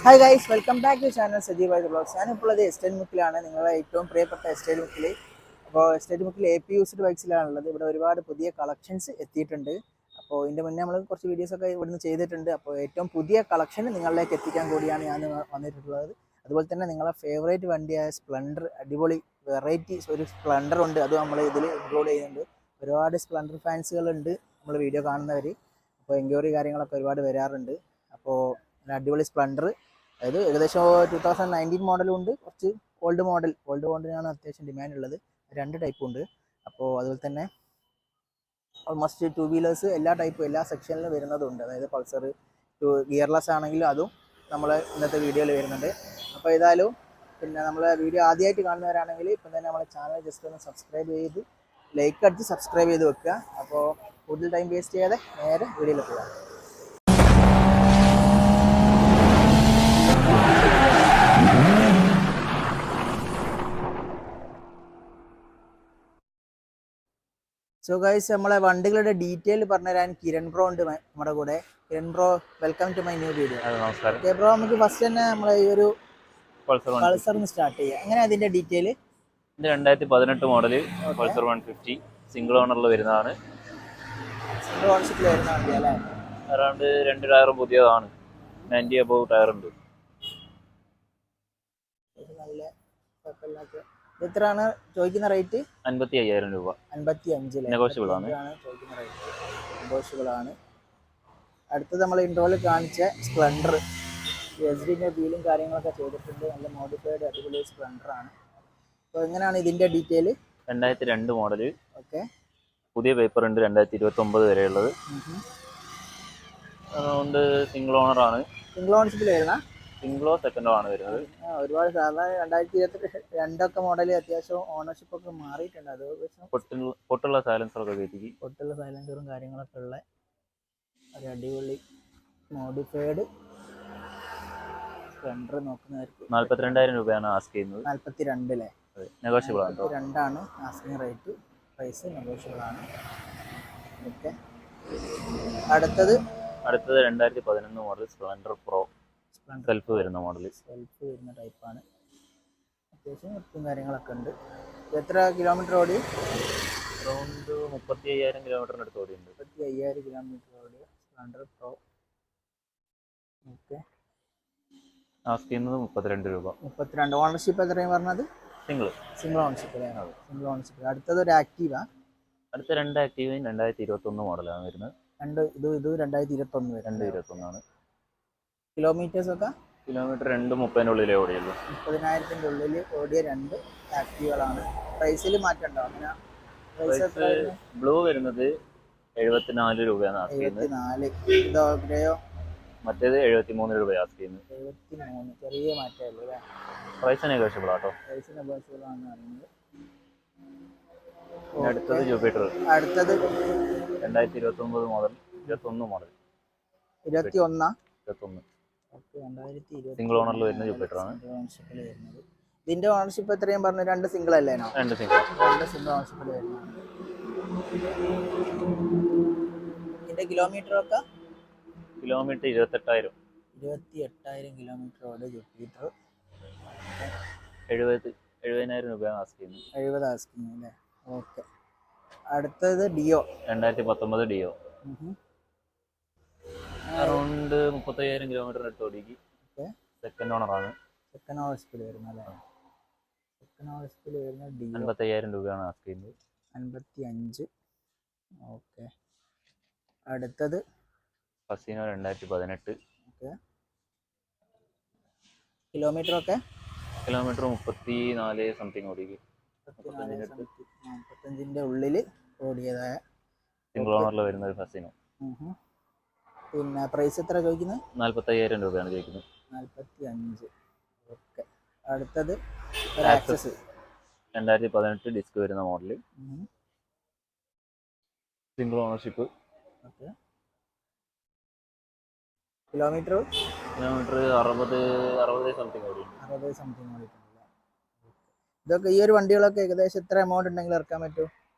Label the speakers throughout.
Speaker 1: Hi guys, welcome back to channel Sajeev Vaidya blogs. ഞാനിപ്പോൾ ഉള്ളത് estate മുക്കിലാണ്, നിങ്ങളെ ഏറ്റവും പ്രിയപ്പെട്ട എസ്റ്റേറ്റ് മുക്കിൽ. അപ്പോൾ എസ്റ്റേറ്റ് മുക്കിൽ AP യൂസ്ഡ് ബൈക്സിലാണുള്ളത്. ഇവിടെ ഒരുപാട് പുതിയ കളക്ഷൻസ് എത്തിയിട്ടുണ്ട്. അപ്പോൾ ഇതിൻ്റെ മുന്നേ നമ്മൾ കുറച്ച് വീഡിയോസൊക്കെ ഇവിടുന്ന് ചെയ്തിട്ടുണ്ട്. അപ്പോൾ ഏറ്റവും പുതിയ കളക്ഷൻ നിങ്ങളിലേക്ക് എത്തിക്കാൻ കൂടിയാണ് ഞാൻ വന്നിട്ടുള്ളത്. അതുപോലെ തന്നെ നിങ്ങളെ ഫേവറേറ്റ് വണ്ടിയായ സ്പ്ലെൻഡർ, അടിപൊളി വെറൈറ്റി ഒരു സ്പ്ലെൻഡർ ഉണ്ട്, അത് നമ്മൾ ഇതിൽ ഇൻക്ലൂഡ് ചെയ്യുന്നുണ്ട്. ഒരുപാട് സ്പ്ലെൻഡർ ഫാൻസുകളുണ്ട് നമ്മൾ വീഡിയോ കാണുന്നവർ. അപ്പോൾ എൻക്വയറി കാര്യങ്ങളൊക്കെ ഒരുപാട് വരാറുണ്ട്. അപ്പോൾ അടിപൊളി സ്പ്ലെൻഡർ, അതായത് ഏകദേശം 2019 മോഡലും ഉണ്ട്, കുറച്ച് ഓൾഡ് മോഡലിനാണ് അത്യാവശ്യം ഡിമാൻഡ് ഉള്ളത്. രണ്ട് ടൈപ്പും ഉണ്ട്. അപ്പോൾ അതുപോലെ തന്നെ ഓൾമോസ്റ്റ് 2 വീലേഴ്സ് എല്ലാ ടൈപ്പും എല്ലാ സെക്ഷനിലും വരുന്നതുണ്ട്. അതായത് പൾസർ ഗിയർലെസ് ആണെങ്കിലും അതും നമ്മൾ ഇന്നത്തെ വീഡിയോയിൽ വരുന്നുണ്ട്. അപ്പോൾ ഏതായാലും പിന്നെ നമ്മളെ വീഡിയോ ആദ്യമായിട്ട് കാണുന്നവരാണെങ്കിൽ ഇപ്പം തന്നെ നമ്മളെ ചാനൽ ജസ്റ്റ് ഒന്ന് സബ്സ്ക്രൈബ് ചെയ്ത് ലൈക്ക് അടിച്ച് സബ്സ്ക്രൈബ് ചെയ്ത് വെക്കുക. അപ്പോൾ കൂടുതൽ ടൈം വേസ്റ്റ് ചെയ്യാതെ നേരെ വീഡിയോയിൽ പോകാം. സോ ഗൈസ്, നമ്മളെ വണ്ടികളുടെ ഡീറ്റെയിൽ പറഞ്ഞുതരാൻ കിരൺ ബ്രോ ഉണ്ട് നമ്മുടെ കൂടെ. Kiran bro, welcome to my new video.
Speaker 2: നമസ്കാരം.
Speaker 1: ഓക്കെ ബ്രോ, നമുക്ക് ഫസ്റ്റ് തന്നെ നമ്മളെ ഈ ഒരു പൾസറിന് സ്റ്റാർട്ട് ചെയ്യാം. എങ്ങനെ അതിന്റെ ഡീറ്റെയിൽ?
Speaker 2: ഇത് 2018 മോഡല് പൾസർ 150 സിംഗിൾ ഓണറിൽ വരുന്നതാണ്.
Speaker 1: സിംഗിൾ ഓണർഷിപ്പിൽ വരുന്ന വണ്ടി അല്ലേ?
Speaker 2: അറൗണ്ട് 2 ടയറും പുതിയതാണ്. 90 അബവ് ടയർ ഉണ്ട്.
Speaker 1: നല്ല കുഴപ്പമില്ലാത്ത. എത്രയാണ് ചോദിക്കുന്ന റേറ്റ്?
Speaker 2: 55,000 രൂപ.
Speaker 1: 55
Speaker 2: നെഗോഷ്യബിൾ ആണ്
Speaker 1: ചോദിക്കുന്ന റേറ്റ്. നെഗോഷ്യബിൾ ആണ്. അടുത്തത് നമ്മൾ ഇൻട്രോയിൽ കാണിച്ച സ്പ്ലെൻഡർ, എസ്ഡിന്റെ വീലും കാര്യങ്ങളൊക്കെ ചെയ്തിട്ടുണ്ട്. നല്ല മോഡിഫൈഡ് അടിപൊളി സ്പ്ലെൻഡർ ആണ്. അപ്പോൾ എങ്ങനെയാണ് ഇതിന്റെ ഡീറ്റെയിൽ?
Speaker 2: 2002 മോഡല്.
Speaker 1: ഓക്കെ,
Speaker 2: പുതിയ പേപ്പർ ഉണ്ട്. 2029 വരെയുള്ളത്. അതുകൊണ്ട് സിംഗിൾ ഓണർ ആണ്.
Speaker 1: സിംഗിൾ ഓണർഷിപ്പിൽ വരുന്ന
Speaker 2: സിംഗിളോ സെക്കൻഡോ ആണ് വരുന്നത്.
Speaker 1: ഒരുപാട് സാധാരണ 2022 മോഡൽ അത്യാവശ്യം ഓണർഷിപ്പ് ഒക്കെ മാറിയിട്ടുണ്ട്. അത്
Speaker 2: പൊട്ടുള്ള സൈലൻസറൊക്കെ കയറ്റി,
Speaker 1: പൊട്ടുള്ള സൈലൻസറും കാര്യങ്ങളൊക്കെ ഉള്ള ഒരു അടിപൊളി മോഡിഫൈഡ് സ്പ്ലെൻഡർ നോക്കുന്നവർക്ക്
Speaker 2: 42,000 രൂപയാണ് ആസ്ക് ചെയ്യുന്നത്.
Speaker 1: 42 അല്ലേ?
Speaker 2: നെഗോഷ്യബിൾ ആണ്.
Speaker 1: 42 ആസ്കിങ് റേറ്റ്. പ്രൈസ് നെഗോഷ്യബിൾ ആണ്. ഓക്കെ, അടുത്തത്
Speaker 2: 2011 മോഡൽ സ്പ്ലെൻഡർ പ്രോ. സെൽഫ് വരുന്ന മോഡൽ.
Speaker 1: സെൽഫ് വരുന്ന ടൈപ്പാണ്. അത്യാവശ്യം വൃത്തിയും കാര്യങ്ങളൊക്കെ ഉണ്ട്. എത്ര കിലോമീറ്റർ ഓടി?
Speaker 2: അറൗണ്ട് 35,000 കിലോമീറ്ററിന് അടുത്ത് ഓടിയുണ്ട്.
Speaker 1: 35,000 കിലോമീറ്റർ ഓടിയ സ്പ്ലെൻഡർ പ്രോ. ഓക്കെ,
Speaker 2: ആസ്ക് ചെയ്യുന്നത് 32 രൂപ.
Speaker 1: 32. ഓണർഷിപ്പ് എത്രയും പറഞ്ഞത്? സിംഗിൾ ഓണർഷിപ്പ് അല്ലേ? Single ownership. അടുത്തത് ഒരു ആക്റ്റീവാ.
Speaker 2: അടുത്ത 2 ആക്റ്റീവും 2021 മോഡലാണ് വരുന്നത്.
Speaker 1: ഇത് 2021
Speaker 2: 2021
Speaker 1: കിലോമീറ്റേഴ്സ് ഒക്കെ?
Speaker 2: കിലോമീറ്റർ 230 ഉള്ളിലേ ഓടിയുള്ളൂ.
Speaker 1: 30,000 ഉള്ളിൽ ഓടിയ 2 ആക്റ്റീവുകളാണ്. പ്രൈസിൽ മാറ്റം ഉണ്ടോ? അങ്ങനെ
Speaker 2: ബ്ലൂ വരുന്നത് 74 രൂപയാണ് ആസ്ക് ചെയ്യുന്നത്.
Speaker 1: 74. ഇതോ ഗ്രേയോ?
Speaker 2: മറ്റേത് 73 രൂപ ആസ്ക് ചെയ്യുന്നത്.
Speaker 1: 73. ചെറിയ മാറ്റമേ ഉള്ളൂ.
Speaker 2: പ്രൈസ് നെഗോഷ്യബിൾ ആട്ടോ.
Speaker 1: പ്രൈസ് നെഗോഷ്യബിൾ ആണ് പറയുന്നത്.
Speaker 2: അടുത്തത് ജൂപ്പിറ്റർ.
Speaker 1: അടുത്തത്
Speaker 2: 2021 മോഡൽ. 21 മോഡൽ.
Speaker 1: 21. ഓക്കെ, 2020
Speaker 2: സിംഗിൾ ഓണറിൽ വരുന്ന ജൂപ്പിറ്റർ ആണ്.
Speaker 1: ഇതിന്റെ ഓണർഷിപ്പ് എത്രയും പറഞ്ഞു? 2 സിംഗിൾ അല്ലേനോ?
Speaker 2: 2 സിംഗിൾ
Speaker 1: ഓണർഷിപ്പിൽ വരുന്നത്. ഇതിന്റെ കിലോമീറ്റർ ഒക്കെ?
Speaker 2: കിലോമീറ്റർ 28,000.
Speaker 1: 28,000 കിലോമീറ്റർ ഓടിയ ജൂപ്പിറ്റർ.
Speaker 2: 70,000 രൂപയാണ് ആസ്ക് ചെയ്യുന്നത്.
Speaker 1: 70 ആസ്കിങ് അല്ലേ? ഓക്കെ, അടുത്തത് ഡിയോ.
Speaker 2: 2019 ഡിയോ. അറൗണ്ട് 35,000 കിലോമീറ്ററിന് അടുത്ത് ഓടിക്ക്. സെക്കൻഡ് ഓണറാണ്.
Speaker 1: സെക്കൻഡ് ഓണർഷിപ്പിൽ വരുന്ന അല്ലേ? സെക്കൻഡ് ഓണർഷിപ്പിൽ വരുന്ന ഡിയോ.
Speaker 2: 55,000 രൂപയാണ് ആസ്ക് ചെയ്യുന്നത്.
Speaker 1: 55. ഓക്കെ, അടുത്തത്
Speaker 2: ഫസീനോ 2018.
Speaker 1: ഓക്കെ, കിലോമീറ്റർ ഒക്കെ?
Speaker 2: കിലോമീറ്റർ 34 സംതിങ് ഓടിക്ക്.
Speaker 1: 35ന്റെ ഉള്ളിൽ ഓടിയതായ
Speaker 2: സിംഗിൾ ഓണറിൽ വരുന്ന ഒരു ഫസീനോ.
Speaker 1: പിന്നെ പ്രൈസ് എത്ര ചോദിക്കുന്നത്?
Speaker 2: 45,000 രൂപയാണ് ചോദിക്കുന്നത്.
Speaker 1: 45. ഓക്കെ, അടുത്തത് ആക്സസ്
Speaker 2: 2018 ഡിസ്ക് വരുന്ന model. Single ownership.
Speaker 1: Okay, kilometre
Speaker 2: 60 something ഓടി.
Speaker 1: 60 സംതിങ് ഓടിയിട്ടുണ്ട്. ഇതൊക്കെ ഈ ഒരു വണ്ടികളൊക്കെ ഏകദേശം എത്ര എമൗണ്ട് ഉണ്ടെങ്കിൽ ഇറക്കാൻ പറ്റും?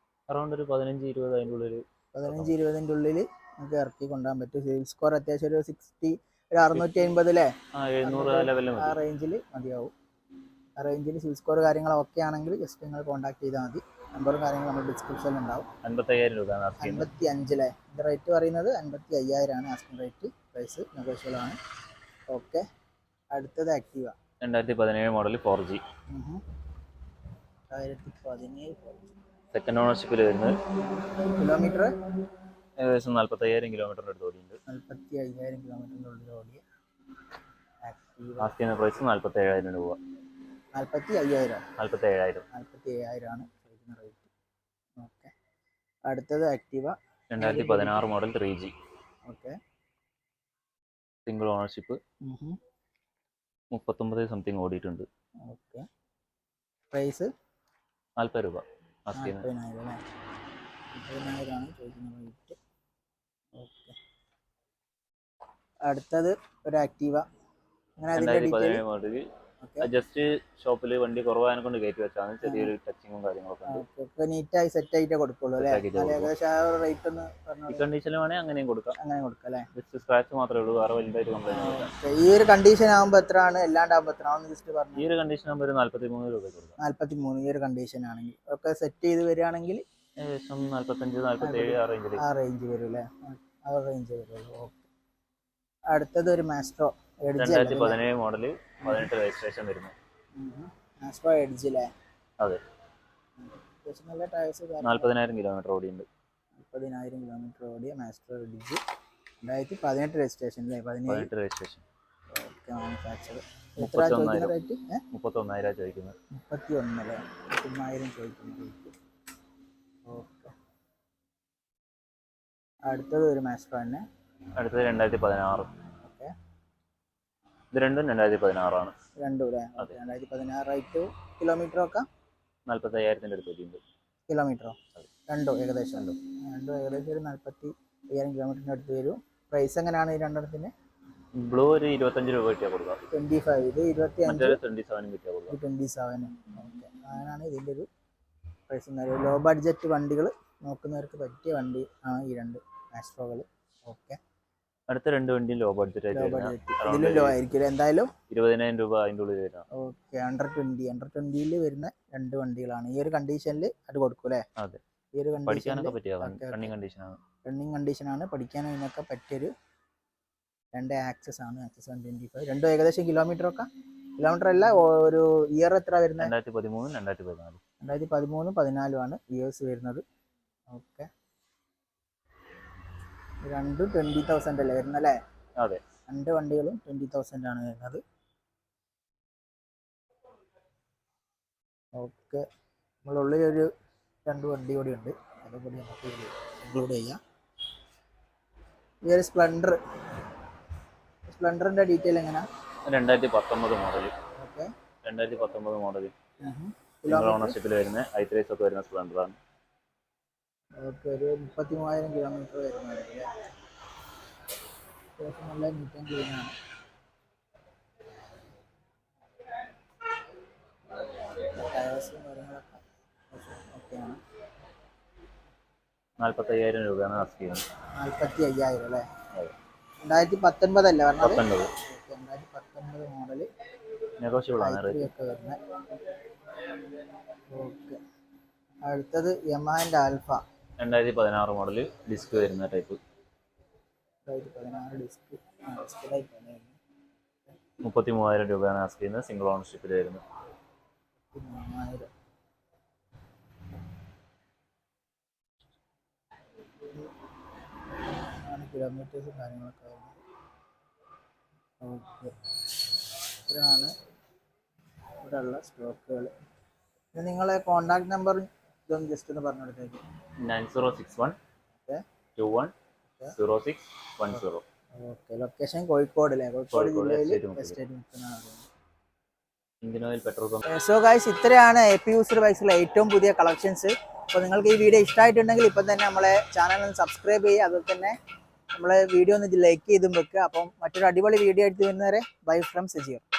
Speaker 2: അറൗണ്ട് ഒരു 15-20 അതിൻ്റെ ഉള്ളിൽ.
Speaker 1: 15-20ന്റെ ഉള്ളിൽ നമുക്ക് ഇറക്കി കൊണ്ടുപോകാൻ പറ്റും. സിവിൽ സ്കോർ അത്യാവശ്യം ഒരു 60 ഒരു 650 അല്ലേ?
Speaker 2: 700 ആ ലെവലിൽ
Speaker 1: ആ
Speaker 2: മതി.
Speaker 1: റേഞ്ചിൽ മതിയാവും. ആ റേഞ്ചിൽ സിൽ സ്കോർ കാര്യങ്ങളൊക്കെ ആണെങ്കിൽ ജസ്റ്റ് നിങ്ങൾ കോൺടാക്ട് ചെയ്താൽ മതി. നമ്പറും കാര്യങ്ങളും നമ്മൾ ഡിസ്ക്രിപ്ഷനിൽ ഉണ്ടാവും.
Speaker 2: 55,000 രൂപയാണ് ആസ്കിങ്.
Speaker 1: 55 അല്ലേ? ഇതിൻ്റെ റേറ്റ് പറയുന്നത് 55,000 ആണ് ആസ്കിങ് റേറ്റ്. പ്രൈസ് നെഗോഷ്യബിൾ ആണ്. ഓക്കെ, അടുത്തത് ആക്റ്റീവ
Speaker 2: 2017 മോഡൽ 4G.
Speaker 1: 2017
Speaker 2: സെക്കൻഡ് ഓണർഷിപ്പിൽ വരുന്നത്.
Speaker 1: കിലോമീറ്റർ
Speaker 2: ഏകദേശം 45,000 കിലോമീറ്ററിൻ്റെ അടുത്ത് ഓടിയുണ്ട്.
Speaker 1: 45,000 കിലോമീറ്ററിൻ്റെ ഉള്ളിൽ ഓടിയ ആക്റ്റീവ.
Speaker 2: ആസ്കിങ് പ്രൈസ് 47,000 രൂപ.
Speaker 1: 45,000
Speaker 2: 47,000.
Speaker 1: 47,000 ആണ് ചോദിക്കുന്ന റേറ്റ്. ഓക്കെ, അടുത്തത് Activa
Speaker 2: 2016 model 3G.
Speaker 1: Okay,
Speaker 2: single ownership. 39 something ഓടിയിട്ടുണ്ട്.
Speaker 1: ഓക്കെ, പ്രൈസ്
Speaker 2: 40 രൂപ ആസ്കിങ്.
Speaker 1: 40,000 അല്ലേ? 40,000 ആണ് ചോദിക്കുന്ന റേറ്റ്. ഓക്കെ, അടുത്തത് ഒരു ആക്റ്റീവ. അങ്ങനെ അതിൻ്റെ
Speaker 2: 2017 മോഡൽ.
Speaker 1: ഓക്കെ,
Speaker 2: ജസ്റ്റ് ഷോപ്പിൽ വണ്ടി കുറവായതിനെ കൊണ്ട് കയറ്റി വെച്ചാണ്. ചെറിയൊരു ടച്ചിങ്ങും കാര്യങ്ങളൊക്കെ ഉണ്ട്.
Speaker 1: ഒക്കെ നീറ്റായി സെറ്റ് ആയിട്ടേ കൊടുക്കുള്ളൂ അല്ലേ?
Speaker 2: Set ആക്കിയിട്ടേ
Speaker 1: ഏകദേശം ആ ഒരു റേറ്റ് ഒന്ന്
Speaker 2: ഈ
Speaker 1: പറഞ്ഞാൽ
Speaker 2: കണ്ടീഷനിൽ വേണമെങ്കിൽ അങ്ങനെയും കൊടുക്കാം.
Speaker 1: അങ്ങനെ കൊടുക്കാം അല്ലേ?
Speaker 2: ജസ്റ്റ് സ്ക്രാച്ച് മാത്രമേ ഉള്ളൂ, വേറെ വലുതായിട്ട് കംപ്ലൈൻറ്റ് ഇല്ല.
Speaker 1: ഓക്കെ, ഈ ഒരു കണ്ടീഷൻ ആകുമ്പോൾ എത്രയാണ്? എല്ലാണ്ടാകുമ്പോൾ എത്ര ആണെന്ന് ജസ്റ്റ് പറഞ്ഞു.
Speaker 2: ഈ ഒരു കണ്ടീഷൻ ആകുമ്പോൾ ഒരു 43 രൂപ കൊടുക്കാം.
Speaker 1: 43 ഈ ഒരു കണ്ടീഷൻ ആണെങ്കിൽ. ഒക്കെ സെറ്റ് ചെയ്ത് വരികയാണെങ്കിൽ
Speaker 2: ഏകദേശം 45, 47 ആ റേഞ്ചിൽ.
Speaker 1: ആ റേഞ്ച് വരും അല്ലേ? ആ റേഞ്ച് വരുള്ളൂ. ഓക്കെ, അടുത്തത് ഒരു മാസ്ട്രോ എഡ്ജ്.
Speaker 2: 2017 മോഡൽ 18 രജിസ്ട്രേഷൻ വരുന്നു.
Speaker 1: മാസ്ട്രോ എഡ്ജ് അല്ലേ?
Speaker 2: അതെ,
Speaker 1: അത്യാവശ്യം നല്ല ടയേഴ്സ്.
Speaker 2: 40,000 കിലോമീറ്റർ ഓടിയുണ്ട്.
Speaker 1: 40,000 കിലോമീറ്റർ ഓടിയ മാസ്ട്രോ എഡ്ജ്. 2018 രജിസ്ട്രേഷൻ അല്ലേ?
Speaker 2: 18 രജിസ്ട്രേഷൻ.
Speaker 1: Okay, manufacture. എത്ര ചോദിക്കുന്ന റേറ്റ്?
Speaker 2: 31,000 ചോദിക്കുന്നത്.
Speaker 1: 31 അല്ലേ? 31,000 ചോദിക്കുന്ന റേറ്റ്. ഓക്കെ, അടുത്തത് ഒരു മാസ്ട്രോ തന്നെ.
Speaker 2: അടുത്തത് 2016.
Speaker 1: ഓക്കെ,
Speaker 2: ഇത് രണ്ടും 2016 ആണ്.
Speaker 1: രണ്ടും അല്ലേ? 2016 റേറ്റ്. കിലോമീറ്റർ ഒക്കെ
Speaker 2: 45,000 അടുത്ത് ഓടിയുണ്ട്.
Speaker 1: കിലോമീറ്ററോ? രണ്ടും ഏകദേശം ഒരു 45,000 കിലോമീറ്ററിൻ്റെ അടുത്ത് വരും. പ്രൈസ് എങ്ങനെയാണ് ഈ രണ്ടെണ്ണത്തിന്?
Speaker 2: ബ്ലൂ ഒരു 25 രൂപ കിട്ടിയാൽ കൊടുക്കാം.
Speaker 1: 25. ഇത് 25.
Speaker 2: 27 കിട്ടിയാൽ കൊടുക്കാം.
Speaker 1: 27. ഓക്കെ, അങ്ങനെയാണ് ഇതിൻ്റെ ഒരു പ്രൈസ്. ലോ ബഡ്ജറ്റ് വണ്ടികൾ നോക്കുന്നവർക്ക് പറ്റിയ വണ്ടി ആണ് ഈ രണ്ട് മാസ്ട്രോകൾ. ഓക്കെ,
Speaker 2: അടുത്ത രണ്ട് വണ്ടിയും ലോ ബഡ്ജറ്റ് ആയിട്ട്
Speaker 1: ഇതിലും ലോ ആയിരിക്കും എന്തായാലും.
Speaker 2: 20,000 രൂപ അതിൻ്റെ ഉള്ളിൽ വരാം.
Speaker 1: ഓക്കെ, അണ്ടർ 20ൽ വരുന്ന രണ്ട് വണ്ടികളാണ്. ഈ ഒരു കണ്ടീഷനിൽ അത് കൊടുക്കും അല്ലേ?
Speaker 2: അതെ,
Speaker 1: ഈ ഒരു
Speaker 2: പഠിക്കാനൊക്കെ പറ്റിയ റണ്ണിങ് കണ്ടീഷനാണ്.
Speaker 1: റണ്ണിങ് കണ്ടീഷനാണ്. പഠിക്കാനും ഇതിനൊക്കെ പറ്റിയൊരു രണ്ട് ആക്സസ് ആണ്. ആക്സസ് 125. രണ്ടും ഏകദേശം കിലോമീറ്റർ അല്ല, ഒരു ഇയർ എത്ര വരുന്നത്?
Speaker 2: 2013, 2014.
Speaker 1: 2013, 2014 ആണ് ഇയേഴ്സ് വരുന്നത്. ഓക്കെ, രണ്ടും 20,000 അല്ലേ വരുന്നല്ലേ?
Speaker 2: അതെ,
Speaker 1: രണ്ട് വണ്ടികളും 20,000 ആണ് വരുന്നത്. ഓക്കെ, നമ്മളുള്ളിൽ ഒരു രണ്ട് വണ്ടി കൂടി ഉണ്ട്, അതുകൂടി നമുക്ക് ഇൻക്ലൂഡ് ചെയ്യാം. ഈ ഒരു സ്പ്ലെൻഡറിൻ്റെ ഡീറ്റെയിൽ എങ്ങനെയാണ്?
Speaker 2: 2019 മോഡൽ.
Speaker 1: ഓക്കെ,
Speaker 2: 2019 മോഡൽ സിംഗിൾ ഓണർഷിപ്പിൽ വരുന്ന i3 ഒക്കെ വരുന്ന സ്പ്ലെൻഡറാണ്.
Speaker 1: ഓക്കെ, ഒരു 33,000 കിലോമീറ്റർ വരുന്നത്. അത്യാവശ്യം നല്ല നീറ്റ് ആൻഡ് ക്ലീൻ ആണ്. ടയേഴ്സും കാര്യങ്ങളൊക്കെ ഓക്കെയാണ്.
Speaker 2: 45,000 രൂപയാണ് ആസ്ക് ചെയ്യുന്നത്.
Speaker 1: 45,000 അല്ലേ? 2019 അല്ലേ പറഞ്ഞത്?
Speaker 2: 19.
Speaker 1: 2019 മോഡൽ
Speaker 2: നെഗോഷ്യബിൾ ആണ് റേറ്റ്.
Speaker 1: ഒക്കെ വരുന്നത്. ഓക്കെ, അടുത്തത് യമഹൻ്റെ ആൽഫ
Speaker 2: 2016 മോഡൽ ഡിസ്ക് വരുന്ന ടൈപ്പ്.
Speaker 1: 2016 ഡിസ്ക് ലൈറ്റ്
Speaker 2: 33,000 രൂപയാണ് ആസ്ക് ചെയ്യുന്നത്. സിംഗിൾ ഓണർഷിപ്പിൽ വരുന്നത്.
Speaker 1: 33,000. കിലോമീറ്റേഴ്സും കാര്യങ്ങളൊക്കെ വരുന്നത്. ഓക്കെ, ഇത്രയാണ് ഇവിടെയുള്ള സ്റ്റോക്കുകൾ. ഇത് നിങ്ങളെ കോണ്ടാക്ട് നമ്പർ ഇതൊന്ന് ജസ്റ്റ് ഒന്ന് പറഞ്ഞു കൊടുത്തേക്ക്.
Speaker 2: 9061 210610.
Speaker 1: ഓക്കെ, ലൊക്കേഷൻ കോഴിക്കോട് അല്ലേ? കോഴിക്കോട് ജില്ലയിൽ
Speaker 2: എസ്റ്റേറ്റ്
Speaker 1: എസ്റ്റേറ്റ് മുക്കിലാണ്.
Speaker 2: Indian Oil petrol pump.
Speaker 1: So guys, ഇത്രയാണ് AP യൂസർ ബൈക്സിലെ ഏറ്റവും പുതിയ കളക്ഷൻസ്. അപ്പോൾ നിങ്ങൾക്ക് ഈ വീഡിയോ ഇഷ്ടമായിട്ടുണ്ടെങ്കിൽ ഇപ്പം തന്നെ നമ്മളെ ചാനൽ ഒന്ന് സബ്സ്ക്രൈബ് ചെയ്യുക. അതുപോലെ തന്നെ നമ്മളെ വീഡിയോ ഒന്ന് ലൈക്ക് ചെയ്തും വെക്കുക. അപ്പം മറ്റൊരു അടിപൊളി വീഡിയോ ആയിട്ട് വരുന്നവരെ ബൈ ഫ്രം സജീർ.